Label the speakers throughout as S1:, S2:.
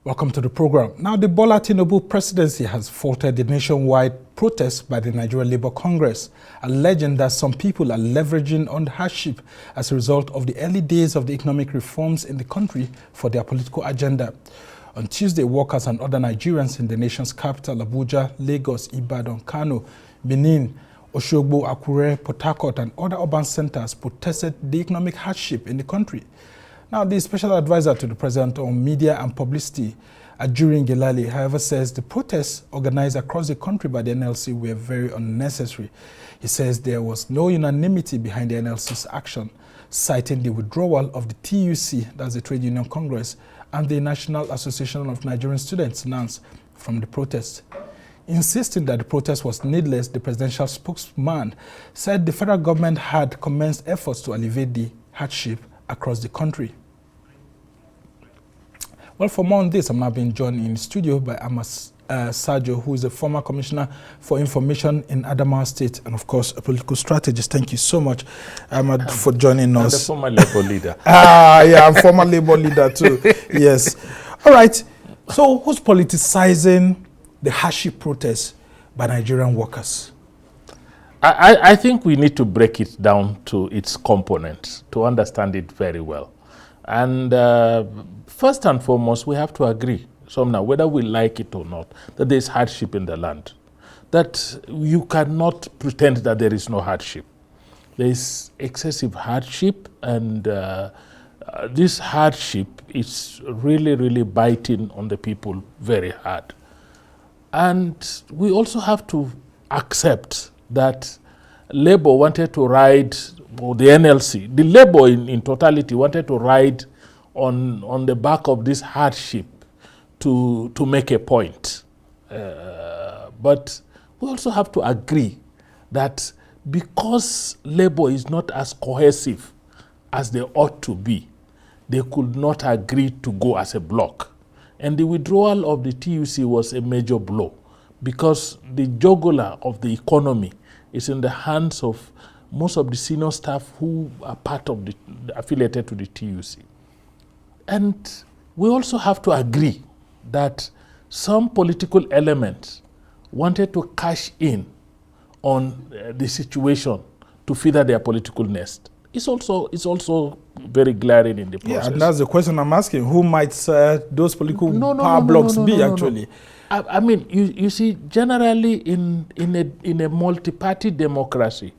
S1: Welcome to the program. Now, the Bola Tinubu presidency has faulted the nationwide protest by the Nigerian Labour Congress, alleging that some people are leveraging on the hardship as a result of the early days of the economic reforms in the country for their political agenda. On Tuesday, workers and other Nigerians in the nation's capital, Abuja, Lagos, Ibadan, Kano, Benin, Oshogbo, Akure, Port Harcourt, and other urban centers protested the economic hardship in the country. Now, the special advisor to the president on media and publicity, Ajurin Gelali, however, says the protests organized across the country by the NLC were very unnecessary. He says there was no unanimity behind the NLC's action, citing the withdrawal of the TUC, that's the Trade Union Congress, and the National Association of Nigerian Students, NANS, from the protest. Insisting that the protest was needless, the presidential spokesman said the federal government had commenced efforts to alleviate the hardship across the country. Well, for more on this, I'm now being joined in the studio by Ahmad Sajoh, who is a former commissioner for information in Adamawa State and, of course, a political strategist. Thank you so much, Ahmad, for joining us.
S2: And a former Labour leader.
S1: Yeah, I'm former Labour leader too. Yes. All right. So, who's politicizing the hardship protests by Nigerian workers?
S2: I think we need to break it down to its components to understand it very well. And first and foremost, we have to agree, somehow, whether we like it or not, that there is hardship in the land. That you cannot pretend that there is no hardship. There is excessive hardship, and this hardship is really, really biting on the people very hard. And we also have to accept that Labour wanted to ride, or the NLC, the Labour in totality wanted to ride on the back of this hardship to make a point. But we also have to agree that because Labour is not as cohesive as they ought to be, they could not agree to go as a bloc. And the withdrawal of the TUC was a major blow because the jugular of the economy is in the hands of most of the senior staff who are part of the affiliated to the TUC. And we also have to agree that some political elements wanted to cash in on the situation to feather their political nest. It's also very glaring in the process.
S1: Yeah, and that's the question I'm asking. Who might those political power blocks be, actually?
S2: I mean, you see, generally in a multi-party democracy,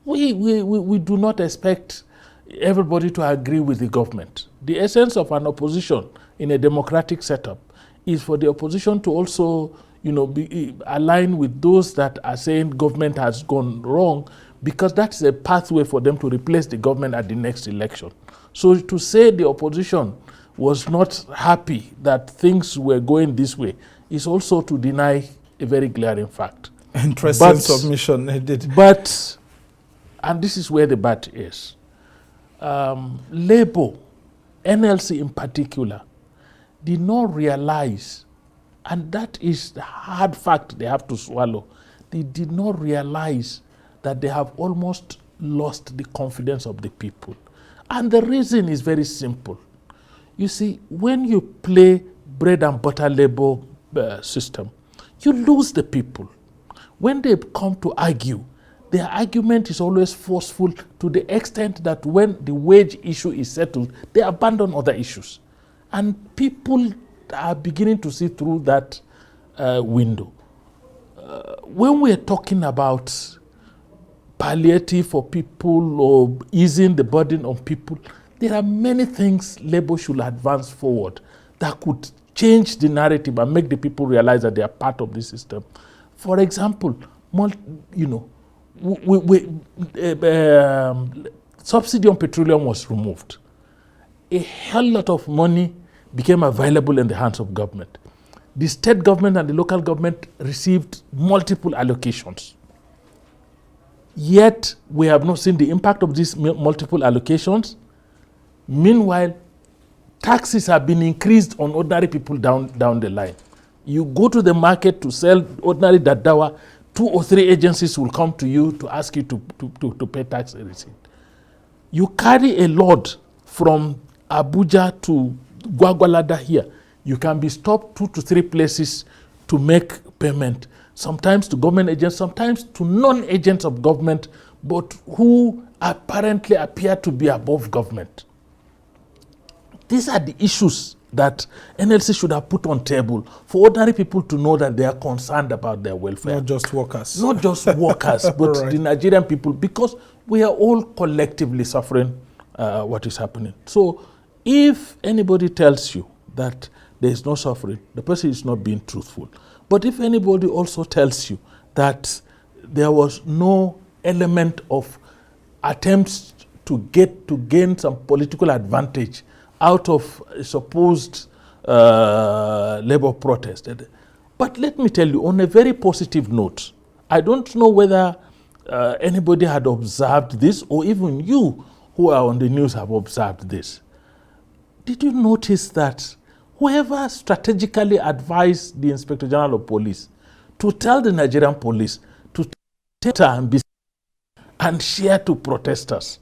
S2: we do not expect everybody to agree with the government. The essence of an opposition in a democratic setup is for the opposition to also, be aligned with those that are saying government has gone wrong, because that's a pathway for them to replace the government at the next election. So to say the opposition was not happy that things were going this way is also to deny a very glaring fact.
S1: Interesting submission.
S2: But, and this is where the but is, Labour, NLC in particular, did not realize, and that is the hard fact they have to swallow, they did not realize that they have almost lost the confidence of the people. And the reason is very simple. You see, when you play bread and butter Labour system, you lose the people. When they come to argue, their argument is always forceful to the extent that when the wage issue is settled, they abandon other issues. And people are beginning to see through that window. When we're talking about palliative for people or easing the burden on people, there are many things Labour should advance forward that could change the narrative and make the people realize that they are part of the system. For example, subsidy on petroleum was removed. A hell lot of money became available in the hands of government. The state government and the local government received multiple allocations. Yet, we have not seen the impact of these multiple allocations. Meanwhile, taxes have been increased on ordinary people down the line. You go to the market to sell ordinary daddawa, 2 or 3 agencies will come to you to ask you to pay tax receipt. You carry a load from Abuja to Gwagwalada here. You can be stopped 2 to 3 places to make payment, sometimes to government agents, sometimes to non-agents of government, but who apparently appear to be above government. These are the issues that NLC should have put on table for ordinary people to know that they are concerned about their welfare.
S1: Not just workers.
S2: Not just workers, but right. The Nigerian people, because we are all collectively suffering what is happening. So if anybody tells you that there is no suffering, the person is not being truthful. But if anybody also tells you that there was no element of attempts to gain some political advantage out of a supposed labor protest. But let me tell you, on a very positive note, I don't know whether anybody had observed this, or even you who are on the news have observed this. Did you notice that whoever strategically advised the Inspector General of Police to tell the Nigerian police to take and share to protesters,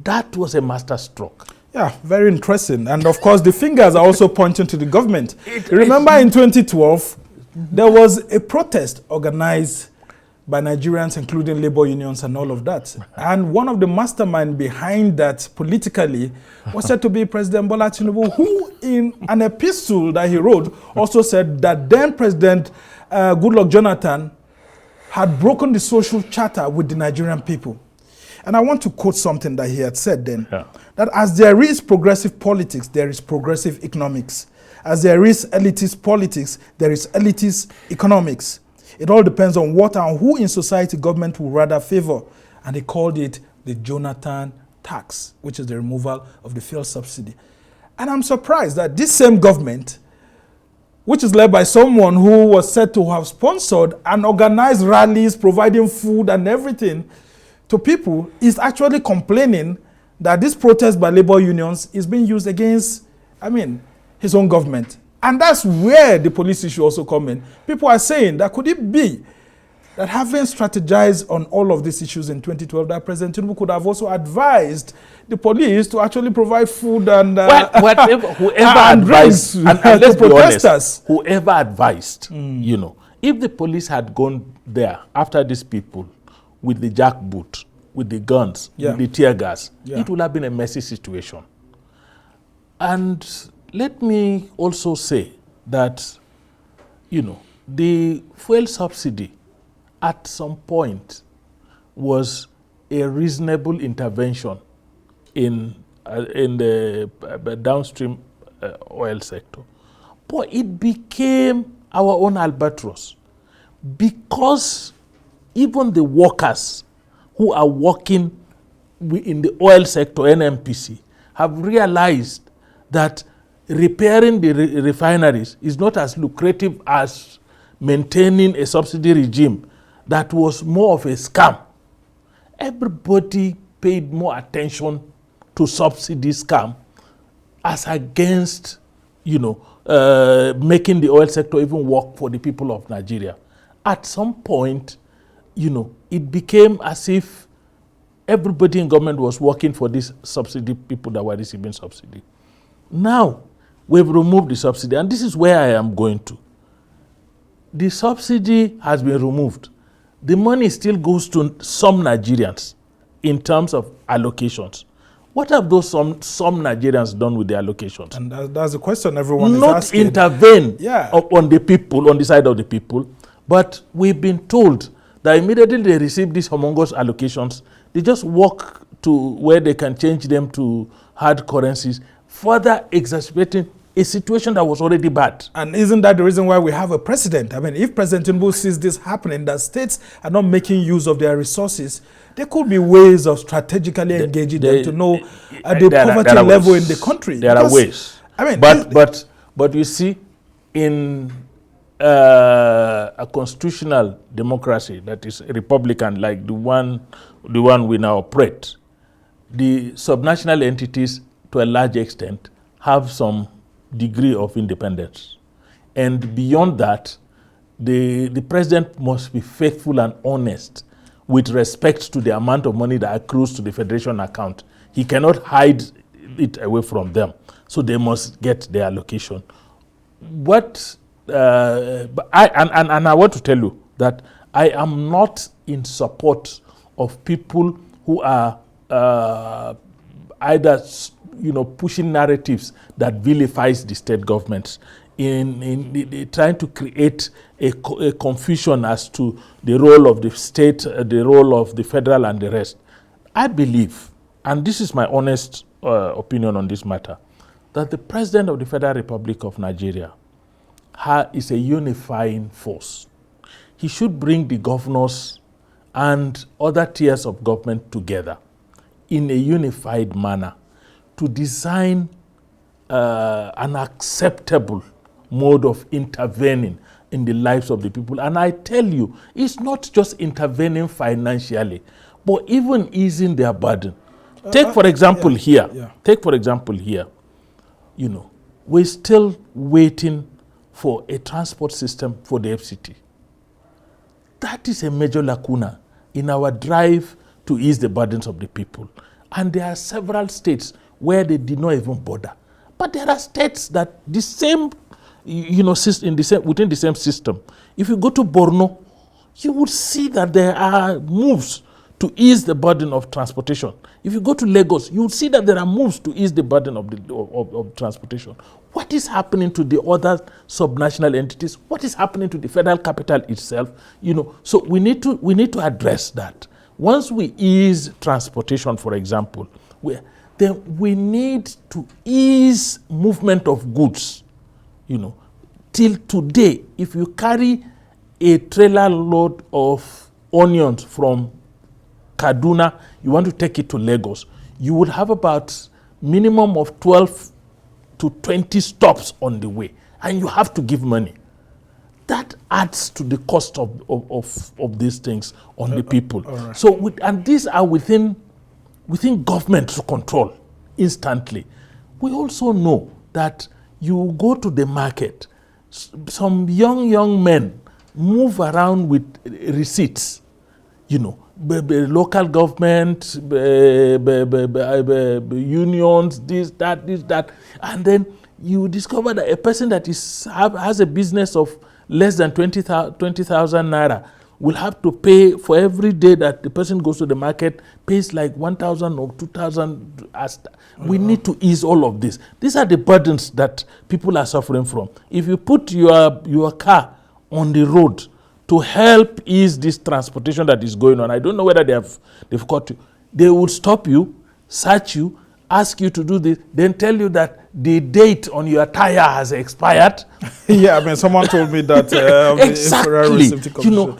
S2: that was a masterstroke.
S1: Yeah, very interesting. And of course, the fingers are also pointing to the government. Remember in 2012, there was a protest organized by Nigerians, including labor unions and all of that. And one of the masterminds behind that politically was said to be President Bola Tinubu, who in an epistle that he wrote also said that then President Goodluck Jonathan had broken the social charter with the Nigerian people. And I want to quote something that he had said then, that as there is progressive politics, there is progressive economics. As there is elitist politics, there is elitist economics. It all depends on what and who in society government will rather favor. And they called it the Jonathan tax, which is the removal of the fuel subsidy. And I'm surprised that this same government, which is led by someone who was said to have sponsored and organized rallies, providing food and everything to people, is actually complaining that this protest by labor unions is being used against, his own government. And that's where the police issue also come in. People are saying that could it be that having strategized on all of these issues in 2012, that President Tinubu could have also advised the police to actually provide food and
S2: whoever advised, and let's be honest, whoever advised, if the police had gone there after these people with the jackboot, with the guns, with the tear gas, it would have been a messy situation. And let me also say that, the fuel subsidy at some point was a reasonable intervention in the downstream oil sector. But it became our own albatross because even the workers who are working in the oil sector, NNPC, have realized that repairing the refineries is not as lucrative as maintaining a subsidy regime that was more of a scam. Everybody paid more attention to subsidy scam as against, making the oil sector even work for the people of Nigeria. At some point, it became as if everybody in government was working for these subsidy people that were receiving subsidy. Now, we've removed the subsidy, and this is where I am going to. The subsidy has been removed. The money still goes to some Nigerians in terms of allocations. What have those some Nigerians done with the allocations? And
S1: that's the question everyone is
S2: Not
S1: asking.
S2: intervene on the people, on the side of the people, but we've been told that immediately they receive these humongous allocations, they just walk to where they can change them to hard currencies, further exacerbating a situation that was already bad.
S1: And isn't that the reason why we have a president? If President Tinubu sees this happening, that states are not making use of their resources, there could be ways of strategically engaging them to know the poverty level in the country.
S2: There are ways. But you see, in a constitutional democracy that is Republican, like the one we now operate, the subnational entities, to a large extent, have some degree of independence. And beyond that, the president must be faithful and honest with respect to the amount of money that accrues to the federation account. He cannot hide it away from them. So they must get their allocation. what I want to tell you that I am not in support of people who are either pushing narratives that vilifies the state governments in trying to create a confusion as to the role of the state, the role of the federal and the rest. I believe, and this is my honest opinion on this matter, that the President of the Federal Republic of Nigeria is a unifying force. He should bring the governors and other tiers of government together in a unified manner to design an acceptable mode of intervening in the lives of the people. And I tell you, it's not just intervening financially, but even easing their burden. Take for example here, we're still waiting for a transport system for the FCT. That is a major lacuna in our drive to ease the burdens of the people. And there are several states where they did not even bother. But there are states that the same, within the same system. If you go to Borno, you would see that there are moves to ease the burden of transportation. If you go to Lagos, you will see that there are moves to ease the burden of transportation. What is happening to the other subnational entities? What is happening to the federal capital itself? So we need to address that. Once we ease transportation, for example, then we need to ease movement of goods. Till today, if you carry a trailer load of onions from Kaduna, you want to take it to Lagos, you would have about minimum of 12 to 20 stops on the way, and you have to give money. That adds to the cost of these things on the people. Right. So, and these are within government control instantly. We also know that you go to the market, some young men move around with receipts, local government, unions, this, that, and then you discover that a person that has a business of less than 20,000 naira will have to pay for every day that the person goes to the market, pays like 1,000 or 2,000. We need to ease all of this. These are the burdens that people are suffering from. If you put your car on the road to help ease this transportation that is going on, I don't know whether they've caught you. They will stop you, search you, ask you to do this, then tell you that the date on your tire has expired.
S1: Someone told me that.
S2: Exactly.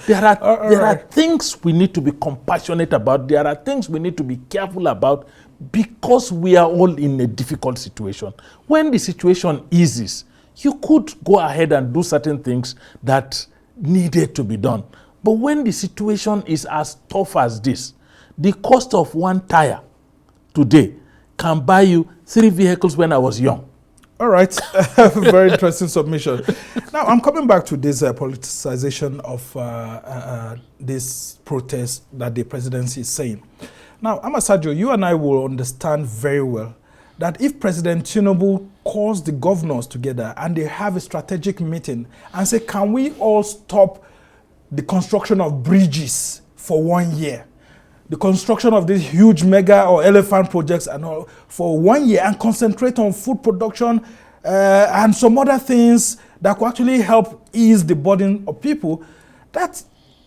S2: There are things we need to be compassionate about. There are things we need to be careful about because we are all in a difficult situation. When the situation eases, you could go ahead and do certain things that needed to be done. But when the situation is as tough as this, the cost of one tire today can buy you 3 vehicles when I was young.
S1: All right. Very interesting submission. Now, I'm coming back to this politicization of this protest that the presidency is saying. Now, Ahmad Sajoh, you and I will understand very well that if President Tinubu calls the governors together and they have a strategic meeting and say, can we all stop the construction of bridges for 1 year? The construction of these huge mega or elephant projects and all for 1 year and concentrate on food production and some other things that could actually help ease the burden of people, that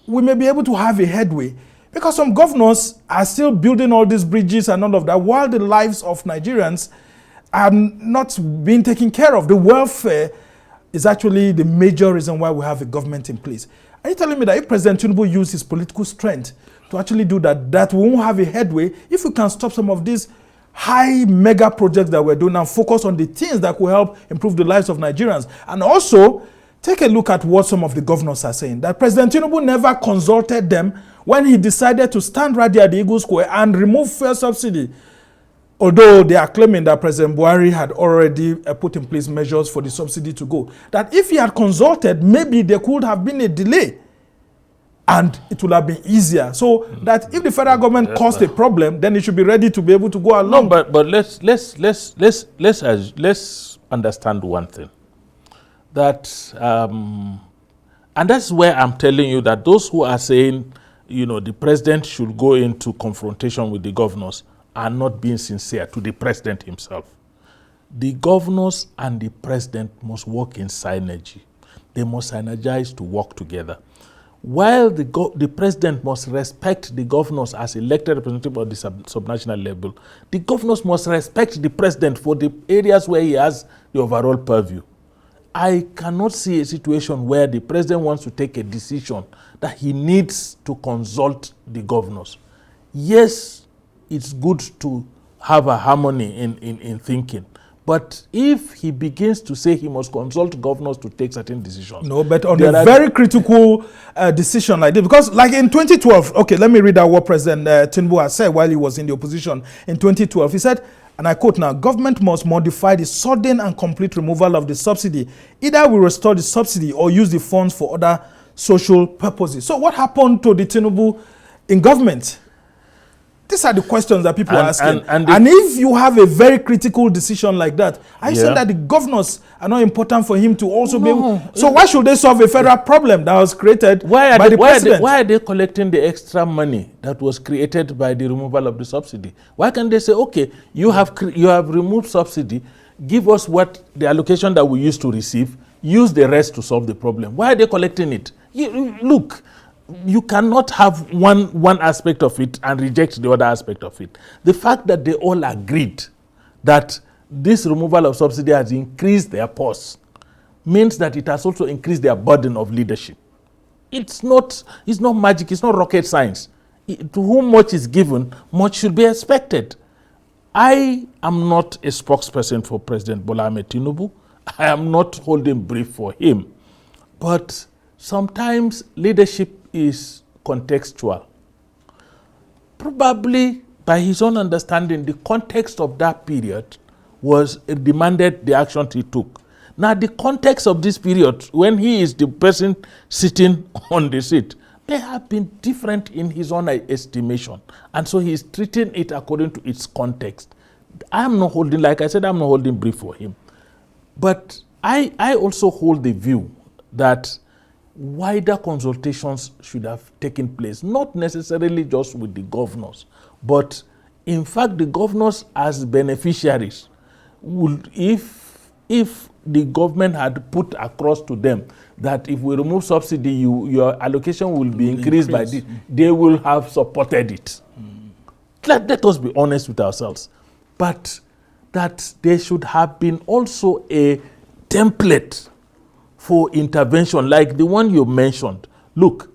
S1: we may be able to have a headway. Because some governors are still building all these bridges and all of that, while the lives of Nigerians are not being taken care of. The welfare is actually the major reason why we have a government in place. Are you telling me that if President Tinubu used his political strength to actually do that, that we won't have a headway if we can stop some of these high mega projects that we're doing and focus on the things that will help improve the lives of Nigerians? And also, take a look at what some of the governors are saying, that President Tinubu never consulted them when he decided to stand right there at the Eagle Square and remove fuel subsidy. Although they are claiming that President Buhari had already put in place measures for the subsidy to go. That if he had consulted, maybe there could have been a delay and it would have been easier. So that if the federal government caused a problem, then it should be ready to be able to go along.
S2: No, but let's understand one thing. that, and that's where I'm telling you that those who are saying, the president should go into confrontation with the governors are not being sincere to the president himself. The governors and the president must work in synergy. They must synergize to work together. While the president must respect the governors as elected representative of the subnational level, the governors must respect the president for the areas where he has the overall purview. I cannot see a situation where the president wants to take a decision that he needs to consult the governors. Yes, it's good to have a harmony in thinking. But if he begins to say he must consult governors to take certain decisions.
S1: No, but on a very critical decision like this, because like in 2012, okay, let me read out what President Tinubu has said while he was in the opposition in 2012. He said, and I quote now, government must modify the sudden and complete removal of the subsidy. Either we restore the subsidy or use the funds for other social purposes. So what happened to the Tinubu in government? These are the questions that people are asking. And if you have a very critical decision like that, I said that the governors are not important for him to also be able. So why should they solve a federal problem that was created by the president?
S2: Why are they collecting the extra money that was created by the removal of the subsidy? Why can't they say, okay, you have removed subsidy, give us what the allocation that we used to receive, use the rest to solve the problem? Why are they collecting it? Look. You cannot have one aspect of it and reject the other aspect of it. The fact that they all agreed that this removal of subsidy has increased their purse means that it has also increased their burden of leadership. It's not magic, it's not rocket science. To whom much is given, much should be expected. I am not a spokesperson for President Bola Ahmed Tinubu. I am not holding brief for him. But sometimes leadership is contextual. Probably by his own understanding, the context of that period demanded the action he took. Now the context of this period, when he is the person sitting on the seat, may have been different in his own estimation. And so he is treating it according to its context. Like I said, I'm not holding brief for him. But I also hold the view that wider consultations should have taken place, not necessarily just with the governors, but in fact the governors as beneficiaries would, if the government had put across to them that if we remove subsidy, your allocation will be increased by this, they will have supported it. Let us be honest with ourselves. But that there should have been also a template for intervention, like the one you mentioned. Look,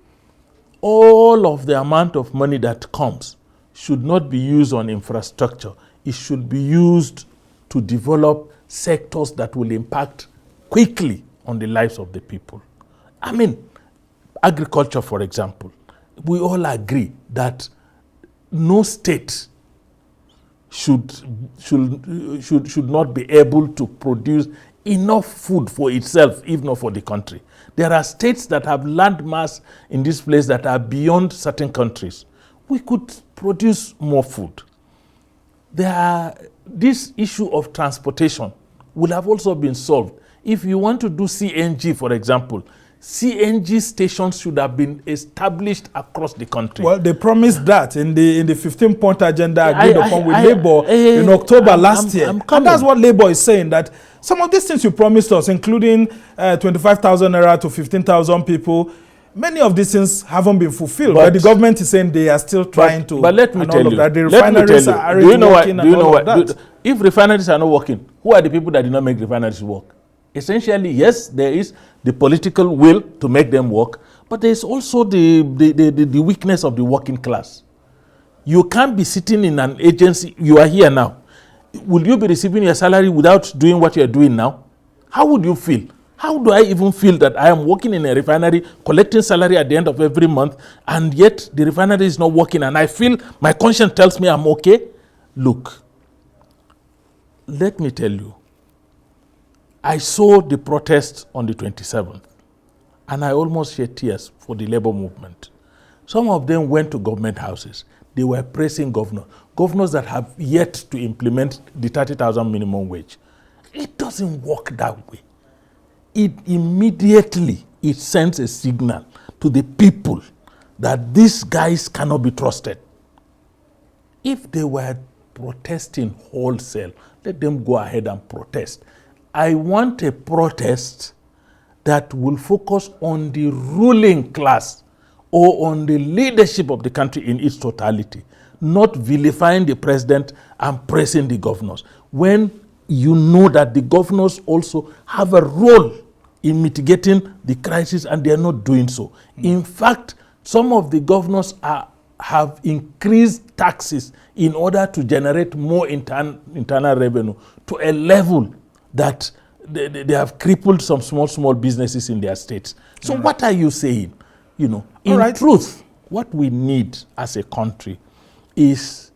S2: all of the amount of money that comes should not be used on infrastructure. It should be used to develop sectors that will impact quickly on the lives of the people. I mean, agriculture, for example. We all agree that no state should not be able to produce enough food for itself, if not for the country. There are states that have land mass in this place that are beyond certain countries. We could produce more food. This issue of transportation will have also been solved. If you want to do CNG, for example, CNG stations should have been established across the country.
S1: Well, they promised that in the 15-point agenda agreed upon with Labour in October last year. And that's what Labour is saying, that some of these things you promised us, including 25,000 naira to 15,000 people, many of these things haven't been fulfilled. But the government is saying they are still trying to.
S2: But let me tell you,
S1: the refineries are already working and all of that.
S2: If refineries are not working, who are the people that did not make refineries work? Essentially, yes, there is the political will to make them work, but there is also the weakness of the working class. You can't be sitting in an agency. You are here now. Will you be receiving your salary without doing what you are doing now? How would you feel? How do I even feel that I am working in a refinery, collecting salary at the end of every month, and yet the refinery is not working, and I feel my conscience tells me I'm okay? Look, let me tell you, I saw the protest on the 27th, and I almost shed tears for the labor movement. Some of them went to government houses. They were praising governors that have yet to implement the 30,000 minimum wage. It doesn't work that way. it immediately sends a signal to the people that these guys cannot be trusted. If they were protesting wholesale, let them go ahead and protest. I want a protest that will focus on the ruling class or on the leadership of the country in its totality, not vilifying the president and praising the governors. When you know that the governors also have a role in mitigating the crisis and they are not doing so. In fact, some of the governors have increased taxes in order to generate more internal revenue to a level that they have crippled some small businesses in their states. So what are you saying? You know, in truth, what we need as a country is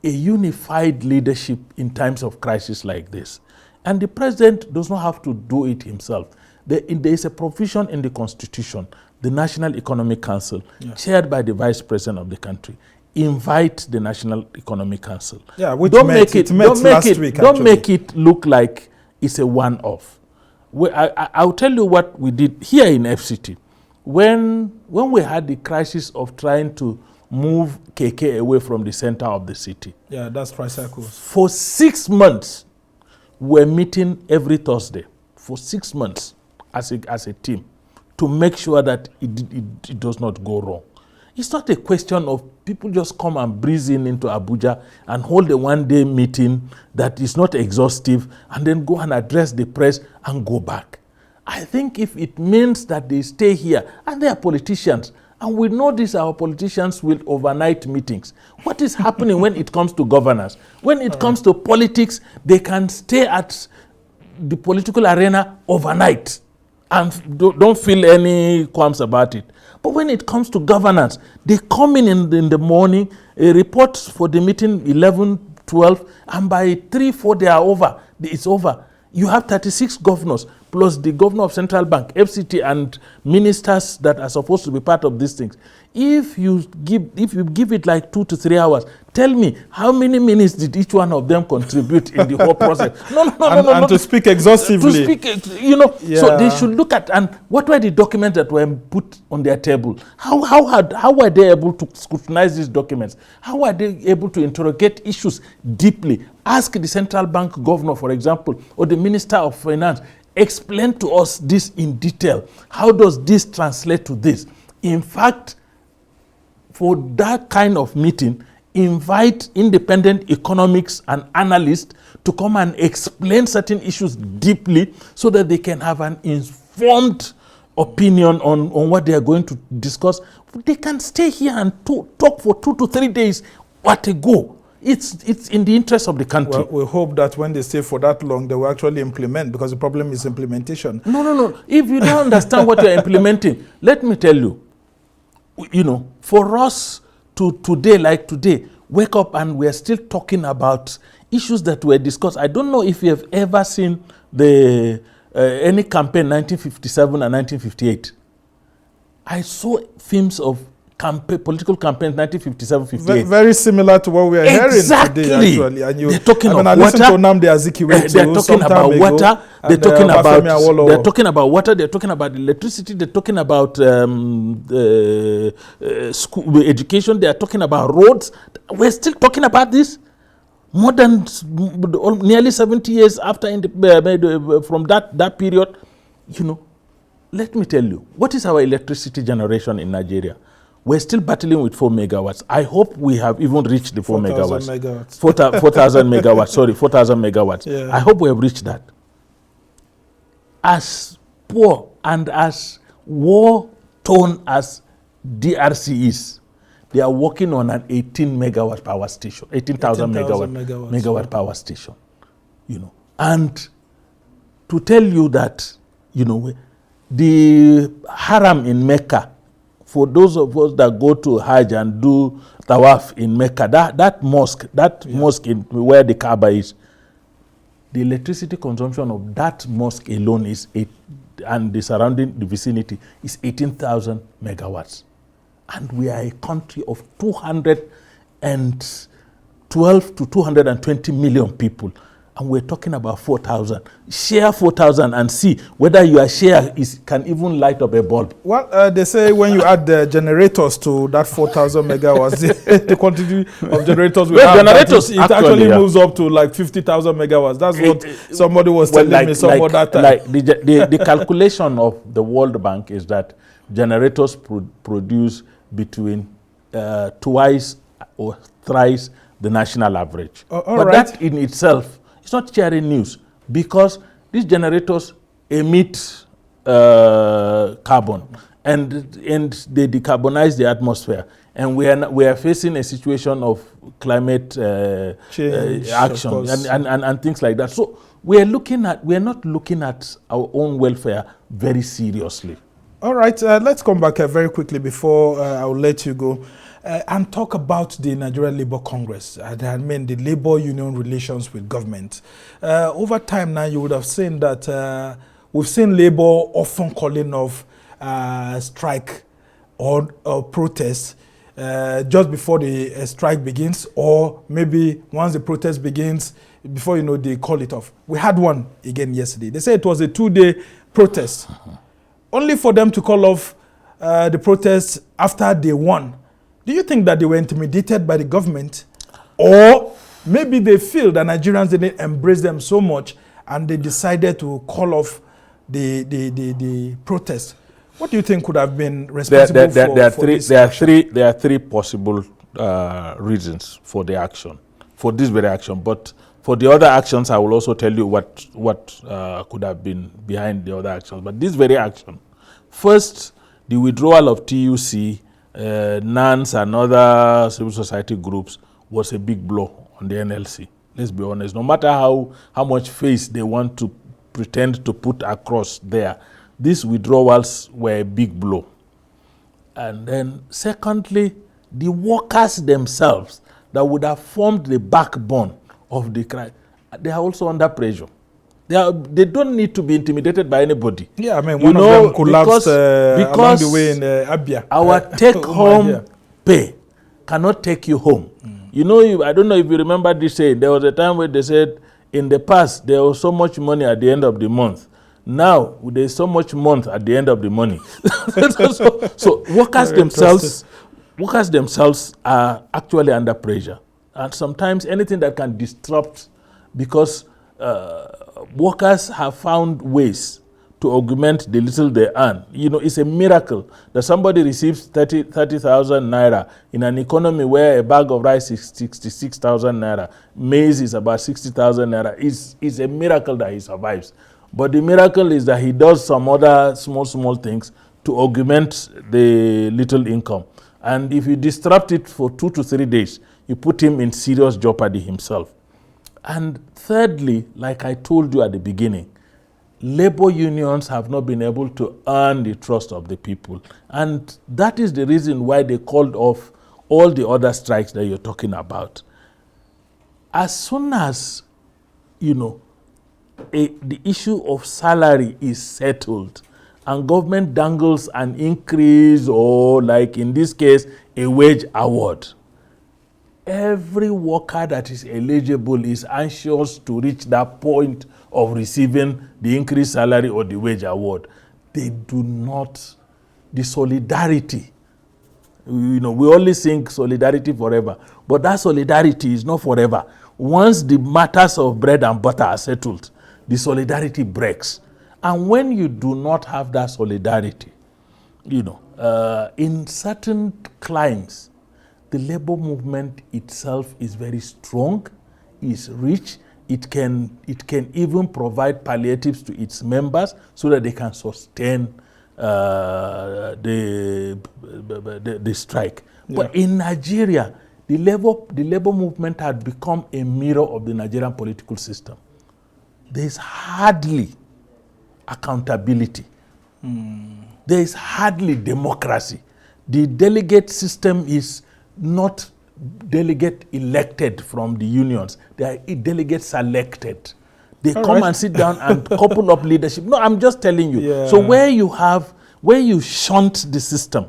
S2: a unified leadership in times of crisis like this. And the president does not have to do it himself. There is a provision in the Constitution, the National Economic Council, chaired by the Vice President of the country. Invite the National Economic Council.
S1: Yeah, which don't make
S2: it look like it's a one-off. I'll tell you what we did here in FCT. When we had the crisis of trying to move KK away from the center of the city.
S1: Yeah, that's tricycles.
S2: For 6 months, we're meeting every Thursday. For 6 months as a team to make sure that it does not go wrong. It's not a question of people just come and breeze into Abuja and hold a one-day meeting that is not exhaustive and then go and address the press and go back. I think if it means that they stay here, and they are politicians, and we know this, our politicians will overnight meetings. What is happening when it comes to governance? When it comes to politics, they can stay at the political arena overnight and don't feel any qualms about it. But when it comes to governance, they come in the morning, a report for the meeting 11, 12, and by 3, 4 they are over. It's over. You have 36 governors plus the governor of Central Bank, FCT, and ministers that are supposed to be part of these things. If you give it like 2 to 3 hours, tell me how many minutes did each one of them contribute in the whole process? No.
S1: And to speak exhaustively.
S2: So they should look at, and what were the documents that were put on their table? How were they able to scrutinize these documents? How were they able to interrogate issues deeply? Ask the central bank governor, for example, or the minister of finance, explain to us this in detail. How does this translate to this? In fact, for that kind of meeting, invite independent economics and analysts to come and explain certain issues deeply so that they can have an informed opinion on what they are going to discuss. They can stay here and talk for 2 to 3 days at a go. It's in the interest of the country.
S1: Well, we hope that when they stay for that long, they will actually implement, because the problem is implementation.
S2: No. If you don't understand what you're implementing, let me tell you, for us to today, wake up and we're still talking about issues that were discussed. I don't know if you have ever seen any campaign 1957 and 1958. I saw films of political campaigns 1957-58.
S1: Very similar to what we are hearing today, actually. And
S2: they're talking about
S1: water. They're talking about
S2: water. They're talking about water. They're talking about electricity. They're talking about school education. They're talking about roads. We're still talking about this more than nearly 70 years after from that period. Let me tell you, what is our electricity generation in Nigeria? We're still battling with 4 megawatts. I hope we have even reached the 4 megawatts. 4,000 megawatts. Sorry, 4,000 megawatts. Yeah. I hope we have reached that. As poor and as war-torn as DRC is, they are working on an 18 megawatt power station, 18,000 megawatt power station. And to tell you that, the haram in Mecca, for those of us that go to Hajj and do tawaf in Mecca, that mosque where the Kaaba is, the electricity consumption of that mosque alone and the surrounding vicinity is 18,000 megawatts. And we are a country of 212 to 220 million people. and we're talking about 4,000. Share 4,000 and see whether your share can even light up a bulb.
S1: Well, they say when you add the generators to that 4,000 megawatts, the quantity of generators we have,
S2: generators
S1: it actually moves up to like 50,000 megawatts. That's what somebody was telling me some other time.
S2: Like the calculation of the World Bank is that generators produce between twice or thrice the national average. But that in itself, it's not sharing news, because these generators emit carbon and they decarbonize the atmosphere, and we are facing a situation of climate change, action and things like that. So we are not looking at our own welfare very seriously.
S1: All right, let's come back very quickly before I'll let you go. And talk about the Nigerian Labour Congress, I mean the labor union relations with government. Over time now, you would have seen that we've seen Labour often calling off strike or protest just before the strike begins, or maybe once the protest begins, before you know, they call it off. We had one again yesterday. They said it was a 2-day protest, only for them to call off the protest after day one. Do you think that they were intimidated by the government, or maybe they feel that Nigerians didn't embrace them so much and they decided to call off the protest? What do you think could have been responsible for this action?
S2: There are three possible reasons for the action, for this very action. But for the other actions, I will also tell you what could have been behind the other actions. But this very action, first, the withdrawal of TUC, NANS and other civil society groups was a big blow on the NLC. Let's be honest. No matter how much face they want to pretend to put across there, these withdrawals were a big blow. And then secondly, the workers themselves that would have formed the backbone of the crime, they are also under pressure. They don't need to be intimidated by anybody.
S1: Yeah, I mean, one of them collapsed along the way in Abia.
S2: Our take-home pay cannot take you home. You know, I don't know if you remember this saying. There was a time where they said, in the past, there was so much money at the end of the month. Now, there's so much month at the end of the money. so workers themselves are actually under pressure. And sometimes anything that can disrupt, because workers have found ways to augment the little they earn. You know, it's a miracle that somebody receives 30,000 naira in an economy where a bag of rice is 66,000 naira, maize is about 60,000 naira. It's a miracle that he survives. But the miracle is that he does some other small things to augment the little income. And if you disrupt it for 2 to 3 days, you put him in serious jeopardy himself. And thirdly, like I told you at the beginning, labor unions have not been able to earn the trust of the people. And that is the reason why they called off all the other strikes that you're talking about. As soon as, you know, the issue of salary is settled and government dangles an increase, or like in this case, a wage award, every worker that is eligible is anxious to reach that point of receiving the increased salary or the wage award. They do not, the solidarity, you know, we only sing solidarity forever, but that solidarity is not forever. Once the matters of bread and butter are settled, the solidarity breaks. And when you do not have that solidarity, you know, in certain climes, the labor movement itself is very strong, is rich. It can even provide palliatives to its members so that they can sustain the strike. Yeah. But in Nigeria, the labor movement had become a mirror of the Nigerian political system. There is hardly accountability. There is hardly democracy. The delegate system is not delegate elected from the unions. They are delegates selected. They come and sit down and couple up leadership. No, I'm just telling you. Yeah. So where you shunt the system,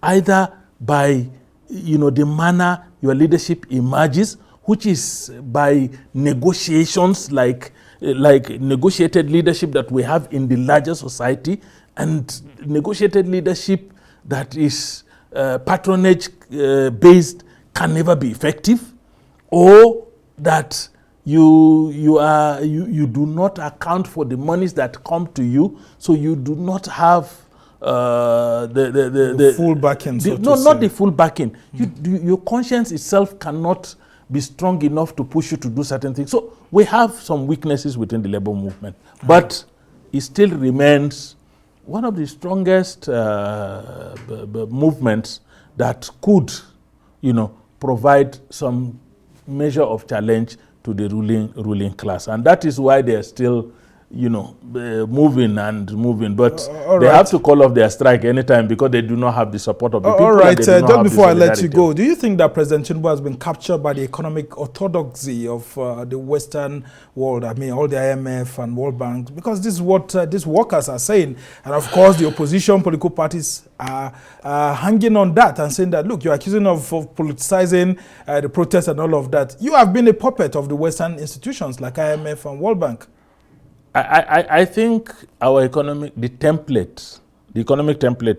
S2: either by, you know, the manner your leadership emerges, which is by negotiations like negotiated leadership that we have in the larger society, and negotiated leadership that is patronage based can never be effective, or that you do not account for the monies that come to you, so you do not have the
S1: full backing.
S2: Not the full backing. Your conscience itself cannot be strong enough to push you to do certain things. So we have some weaknesses within the labor movement, but it still remains one of the strongest movements that could, provide some measure of challenge to the ruling class, and that is why they are still, moving, but they have to call off their strike anytime because they do not have the support of the people.
S1: All right, just before I let you go, do you think that President Tinubu has been captured by the economic orthodoxy of the Western world? I mean, all the IMF and World Bank, because this is what these workers are saying, and of course the opposition political parties are hanging on that and saying that, look, you're accusing of politicizing the protests and all of that. You have been a puppet of the Western institutions like IMF and World Bank.
S2: I think our economic template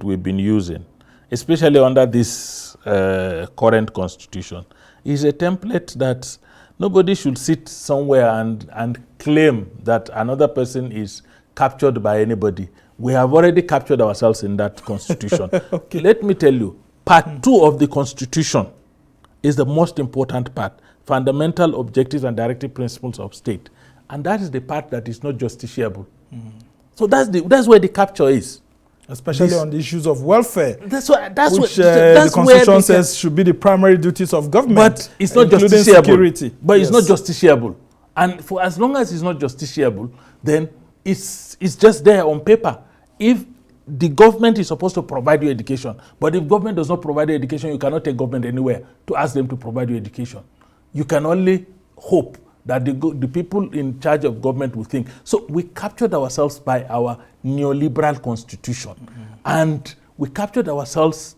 S2: we've been using, especially under this current constitution, is a template that nobody should sit somewhere and claim that another person is captured by anybody. We have already captured ourselves in that constitution. Okay. Let me tell you, part 2 of the constitution is the most important part, fundamental objectives and directive principles of state. And that is the part that is not justiciable. So that's where the capture is.
S1: Especially on the issues of welfare.
S2: That's which
S1: the Constitution says should be the primary duties of government.
S2: But it's not justiciable.
S1: Security.
S2: But yes. It's not justiciable. And for as long as it's not justiciable, then it's just there on paper. If the government is supposed to provide you education, but if government does not provide you education, you cannot take government anywhere to ask them to provide you education. You can only hope that the people in charge of government will think. So we captured ourselves by our neoliberal constitution. And we captured ourselves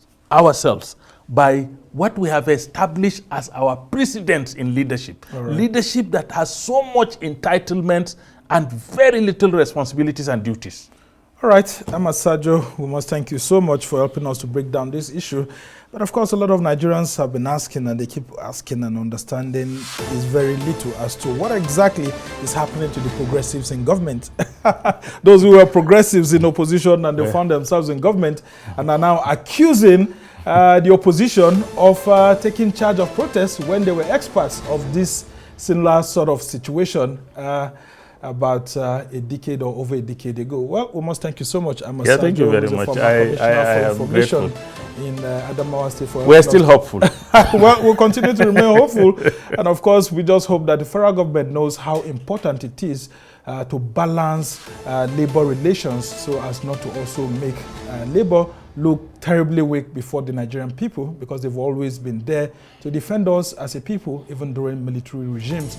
S2: by what we have established as our precedents in leadership. Right. Leadership that has so much entitlements and very little responsibilities and duties.
S1: All right, Ahmad Sajoh, we must thank you so much for helping us to break down this issue. But of course, a lot of Nigerians have been asking, and they keep asking, and understanding is very little as to what exactly is happening to the progressives in government. Those who were progressives in opposition and they found themselves in government and are now accusing the opposition of taking charge of protests when they were experts of this similar sort of situation. About a decade or over a decade ago. Well, we must thank you so much, Ahmad.
S2: Yeah, thank you very much. I am grateful.
S1: In Adamawa State for
S2: we're still hopeful.
S1: Well, we'll continue to remain hopeful. And of course, we just hope that the federal government knows how important it is to balance labor relations so as not to also make labor look terribly weak before the Nigerian people, because they've always been there to defend us as a people, even during military regimes.